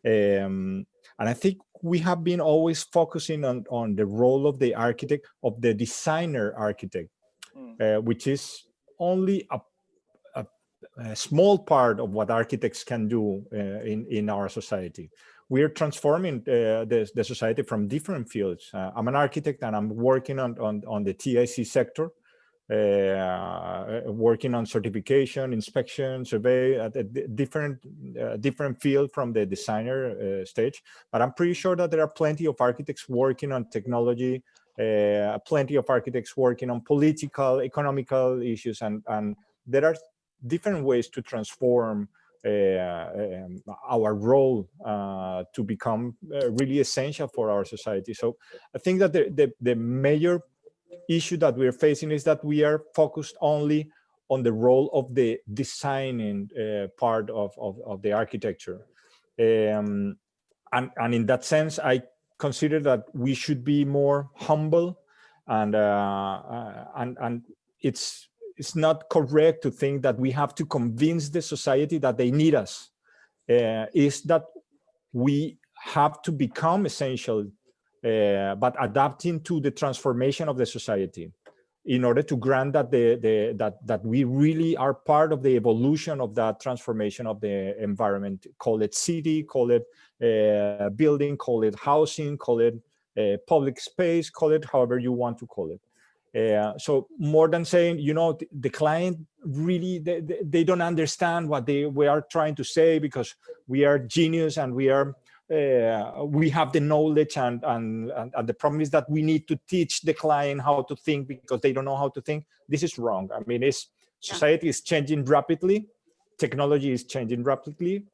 And I think we have been always focusing on the role of the architect, of the designer architect, which is only a small part of what architects can do in our society. We're transforming the society from different fields. I'm an architect and I'm working on the TIC sector, working on certification, inspection, survey at a different field from the designer stage. But I'm pretty sure that there are plenty of architects working on technology, plenty of architects working on political, economical issues, and there are different ways to transform our role to become really essential for our society. So I think that the major issue that we're facing is that we are focused only on the role of the designing part of the architecture. And in that sense, I consider that we should be more humble, and it's not correct to think that we have to convince the society that they need us. Is that we have to become essential, but adapting to the transformation of the society in order to grant that that we really are part of the evolution of that transformation of the environment. Call it city, call it building, call it housing, call it public space, call it however you want to call it. So more than saying, you know, the client really, they don't understand what we are trying to say, because we are genius and we have the knowledge, and the problem is that we need to teach the client how to think because they don't know how to think. This is wrong. I mean, society is changing rapidly, technology is changing rapidly,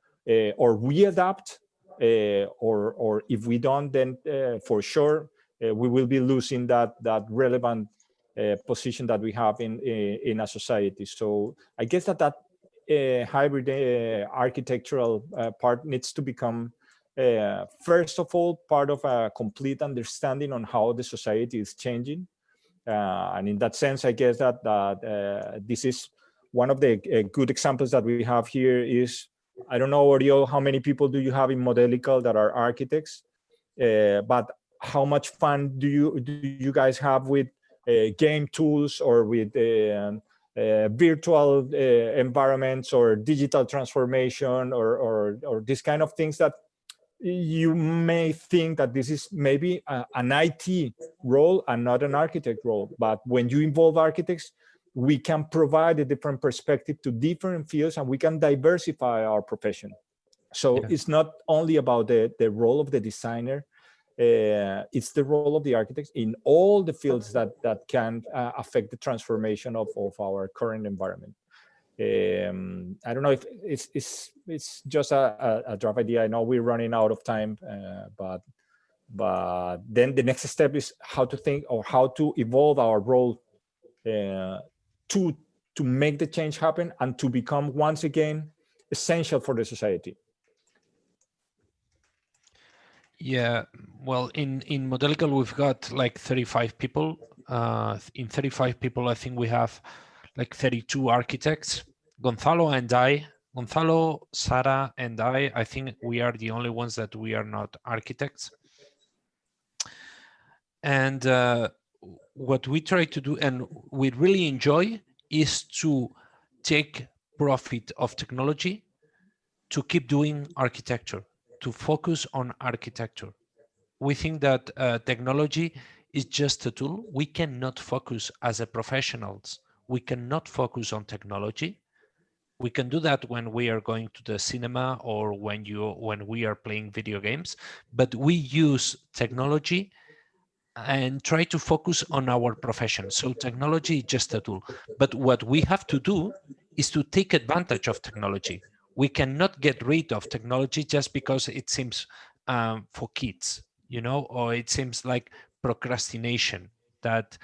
or we adapt or if we don't, then for sure we will be losing that relevant position that we have in a society. So I guess that hybrid architectural part needs to become first of all part of a complete understanding on how the society is changing, and in that sense, I guess that this is one of the good examples that we have here. Is, I don't know, Oriol, how many people do you have in Modelical that are architects? But how much fun do you guys have with game tools or with virtual environments or digital transformation or these kind of things that you may think that this is maybe an IT role and not an architect role. But when you involve architects, we can provide a different perspective to different fields and we can diversify our profession. So it's not only about the role of the designer, it's the role of the architects in all the fields that can affect the transformation of our current environment. I don't know if it's just a rough idea. I know we're running out of time, but then the next step is how to think or how to evolve our role to make the change happen and to become once again essential for the society. Yeah, well, in Modelical, we've got like 35 people. In 35 people, I think we have like 32 architects. Gonzalo, Sara, and I think we are the only ones that we are not architects. And what we try to do, and we really enjoy, is to take profit of technology to keep doing architecture, to focus on architecture. We think that technology is just a tool. We cannot focus as a professionals. We cannot focus on technology. We can do that when we are going to the cinema or when we are playing video games, but we use technology and try to focus on our profession. So technology is just a tool. But what we have to do is to take advantage of technology. We cannot get rid of technology just because it seems for kids, you know, or it seems like procrastination, that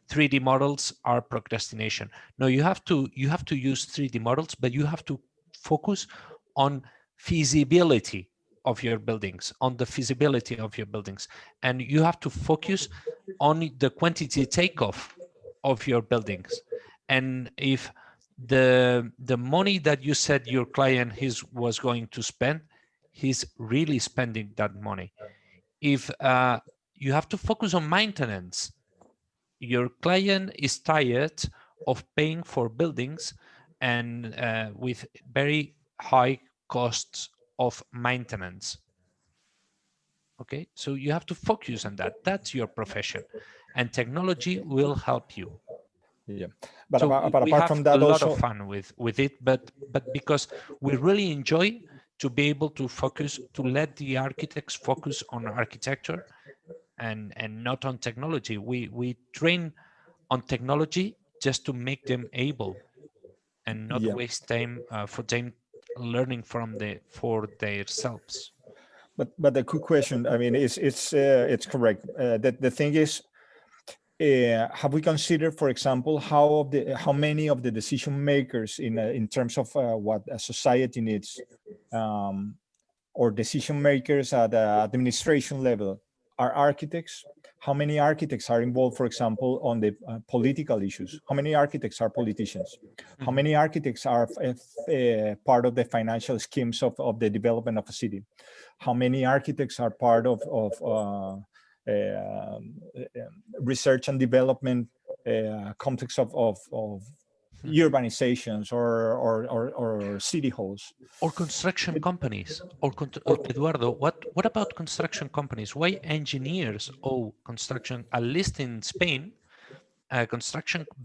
3D models are procrastination. No, you have to use 3D models, but you have to focus on feasibility of your buildings, on the feasibility of your buildings. And you have to focus on the quantity takeoff of your buildings. And if the money that you said your client was going to spend, he's really spending that money. If you have to focus on maintenance, your client is tired of paying for buildings and with very high costs of maintenance. Okay, so you have to focus on that. That's your profession, and technology will help you. Yeah, but, so but we apart have from that, a lot also of fun with it, but because we really enjoy to be able to focus, to let the architects focus on architecture and not on technology. We train on technology just to make them able and not waste time for them learning for themselves. But the quick question, I mean, it's correct. The thing is, have we considered, for example, how many of the decision makers in terms of what a society needs, or decision makers at the administration level are architects? How many architects are involved, for example, on the political issues? How many architects are politicians? How many architects are part of the financial schemes of the development of a city? How many architects are part of research and development context of urbanizations or city halls? Or construction companies, or Eduardo, what about construction companies? Why engineers or construction, at least in Spain,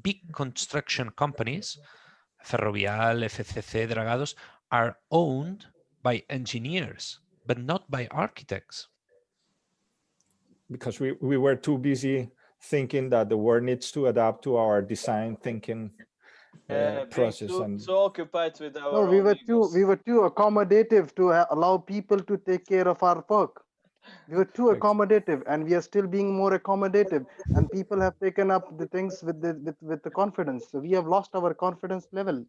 big construction companies, Ferrovial, FCC, Dragados, are owned by engineers, but not by architects. Because we were too busy thinking that the world needs to adapt to our design thinking. being process. too, And too occupied with No, our own egos. we were too accommodative to allow people to take care of our work. We were too accommodative, and we are still being more accommodative. And people have taken up the things with the confidence. So we have lost our confidence level.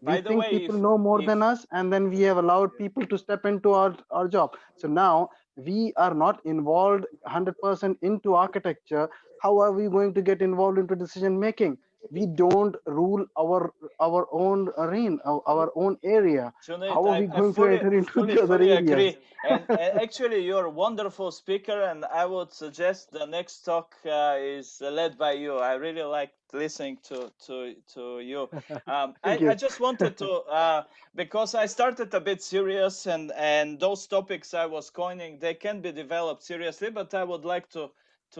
We By the think way, people know more than us, and then we have allowed people to step into our job. So now we are not involved 100% into architecture. How are we going to get involved into decision making? We don't rule our own arena, our own area. Junaid, How are we I going to fully, enter into fully, the other fully areas? agree. And actually, you're a wonderful speaker, and I would suggest the next talk is led by you. I really liked listening to you. Thank I you. just wanted to because I started a bit serious, and those topics I was coining, they can be developed seriously, but I would like to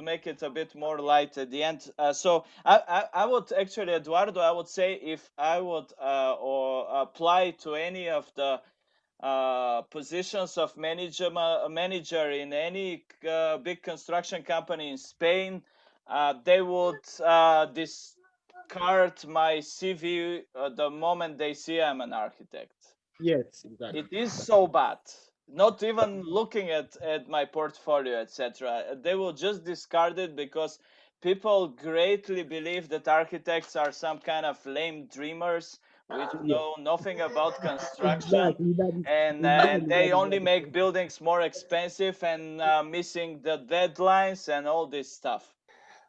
make it a bit more light at the end. So I would actually, Eduardo, I would say if I would or apply to any of the positions of manager in any big construction company in Spain, they would discard my CV the moment they see I'm an architect. Yes, exactly. It is so bad. Not even looking at my portfolio, etc. They will just discard it because people greatly believe that architects are some kind of lame dreamers which Yes, know nothing about construction, exactly. That is and exactly that they is only what it make is. buildings more expensive and missing the deadlines and all this stuff.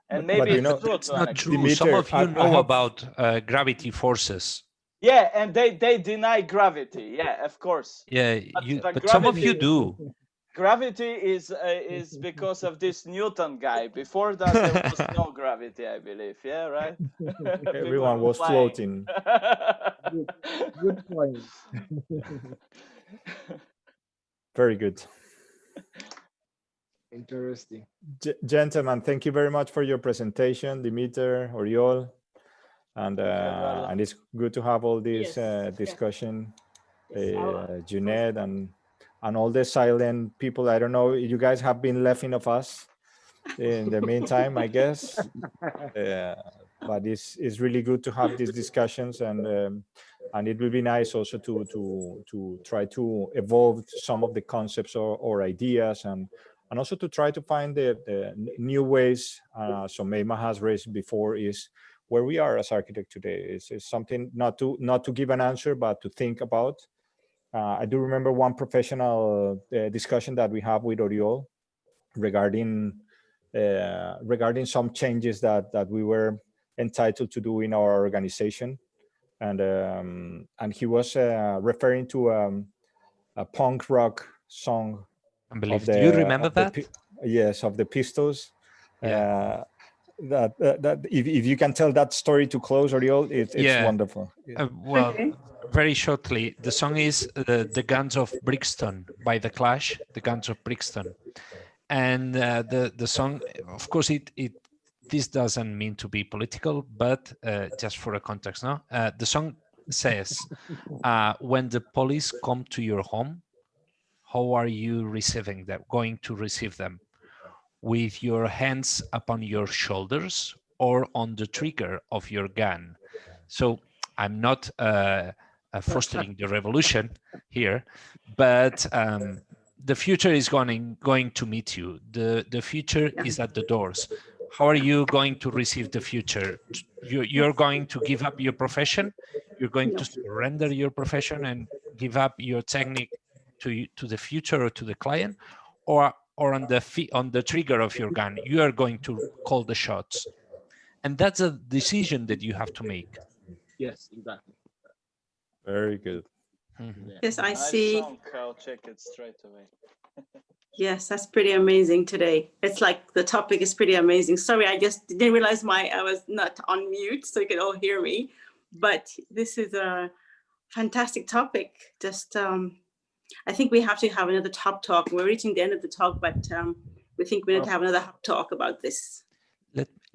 And but maybe you it's know, true That's to an not extent. true. Some Dimiter, of you I know have about gravity forces. Yeah, and they deny gravity. Yeah, of course. Yeah, But but some of you gravity do. gravity is because of this Newton guy. Before that, there was no gravity, I believe. Yeah, right. People everyone were was flying. floating. Good, good point. Very good. Interesting. Gentlemen, thank you very much for your presentation, Dimiter, Oriol, Thank you, Eduardo. and it's good to have all this Yes, yeah. discussion, Yes, Junaid and all the silent people. I don't know, you guys have been laughing of us in the meantime, I guess. But it's really good to have these discussions, and it will be nice also to try to evolve some of the concepts or ideas, and also to try to find the new ways. So Meima has raised before is where we are as architect today is something not to give an answer, but to think about. I do remember one professional discussion that we have with Oriol regarding some changes that we were entitled to do in our organization, and he was referring to a punk rock song I of believe. Do you remember that? yes, of the Pistols. Yeah. That if you can tell that story to close, Oriol, it's Yeah. wonderful. Well, Okay. very shortly, the song is The Guns of Brixton by The Clash, The Guns of Brixton. And the song, of course, this doesn't mean to be political, but just for a context, no? The song says, when the police come to your home, how are you receiving them, going to receive them? With your hands upon your shoulders or on the trigger of your gun? So I'm not fostering the revolution here, but the future is going to meet you. The future is at the doors. How are you going to receive the future? You're going to give up your profession. You're going to surrender your profession and give up your technique to the future or to the client, or on the trigger of your gun, you are going to call the shots. And that's a decision that you have to make. Yes, exactly. Very good. Mhm. Yeah. Yes, I Nice see. song. I'll check it straight away. Yes, that's pretty amazing today. It's like the topic is pretty amazing. Sorry, I just didn't realize I was not on mute, so you could all hear me. But this is a fantastic topic. Just, I think we have to have another top talk. We're reaching the end of the talk, but we think we need to have another talk about this.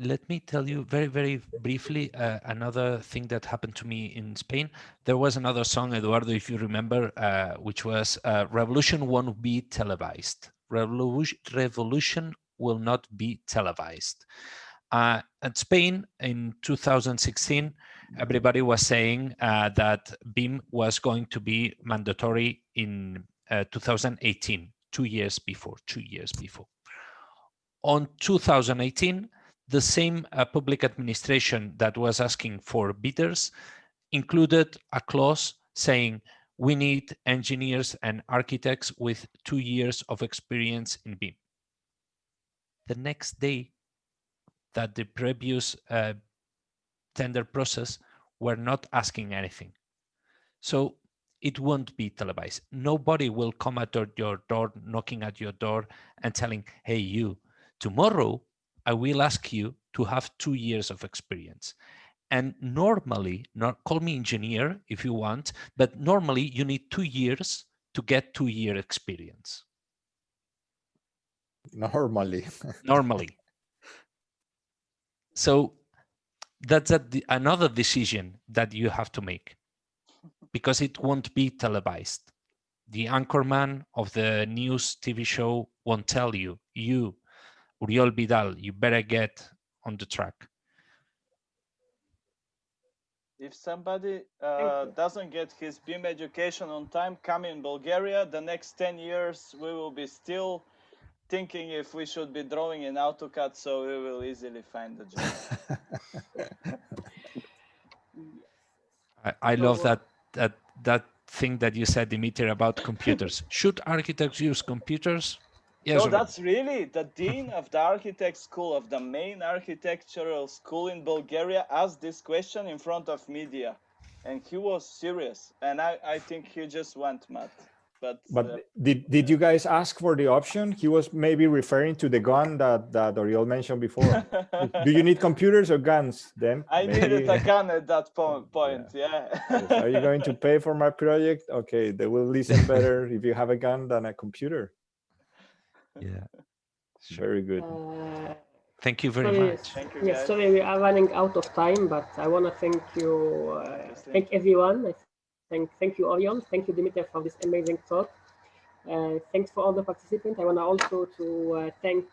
Let me tell you very, very briefly another thing that happened to me in Spain. There was another song, Eduardo, if you remember, which was Revolution won't be televised. Revolution will not be televised. At Spain in 2016, everybody was saying that BIM was going to be mandatory in 2018, 2 years before. On 2018, the same public administration that was asking for bidders included a clause saying we need engineers and architects with 2 years of experience in BIM. The next day that the previous tender process were not asking anything. So it won't be televised. Nobody will come at your door, knocking at your door and telling, hey, you, tomorrow I will ask you to have 2 years of experience. And normally, not call me engineer if you want, but normally you need 2 years to get 2-year experience. Normally. Normally. So that's another decision that you have to make, because it won't be televised. The anchorman of the news TV show won't tell you, Oriol Vidal, you better get on the track. If somebody doesn't get his BIM education on time, come in Bulgaria, the next 10 years we will be still thinking if we should be drawing in AutoCAD, so we will easily find the job. I love that thing that you said, Dimiter, about computers. Should architects use computers? Yes. So that's really the dean of the architect school, of the main architectural school in Bulgaria, asked this question in front of media, and he was serious, and I think he just went mad. But did you guys ask for the option? He was maybe referring to the gun that Oriol mentioned before. Do you need computers or guns? Then I needed a gun at that point. Yeah. Yes. Are you going to pay for my project? Okay, they will listen better if you have a gun than a computer. Yeah. Very good. Thank you very much. Thank you, Yes, guys. sorry, we are running out of time, but I want to thank you, thank everyone. Thank you, Oriol. Thank you, Dimiter, for this amazing talk. Thanks for all the participants. I want to also to thank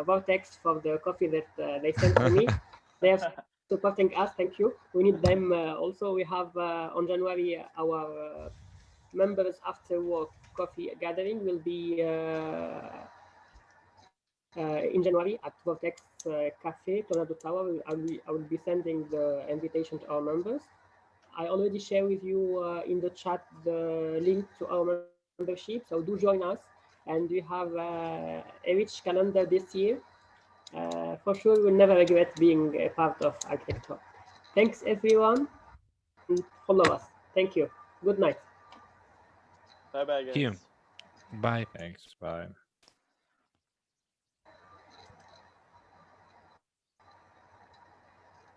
Vortex for the coffee that they sent to me. They are supporting us. Thank you. We need them also. We have on January our members after work coffee gathering will be in January at Vortex Cafe, Tornado Tower. I will be sending the invitation to our members. I already share with you in the chat the link to our membership, so do join us. And we have a rich calendar this year. For sure, you'll never regret being a part of Architecture. Thanks, everyone, and follow us. Thank you. Good night. Bye-bye, guys. Thank you. Bye. Thanks. Bye.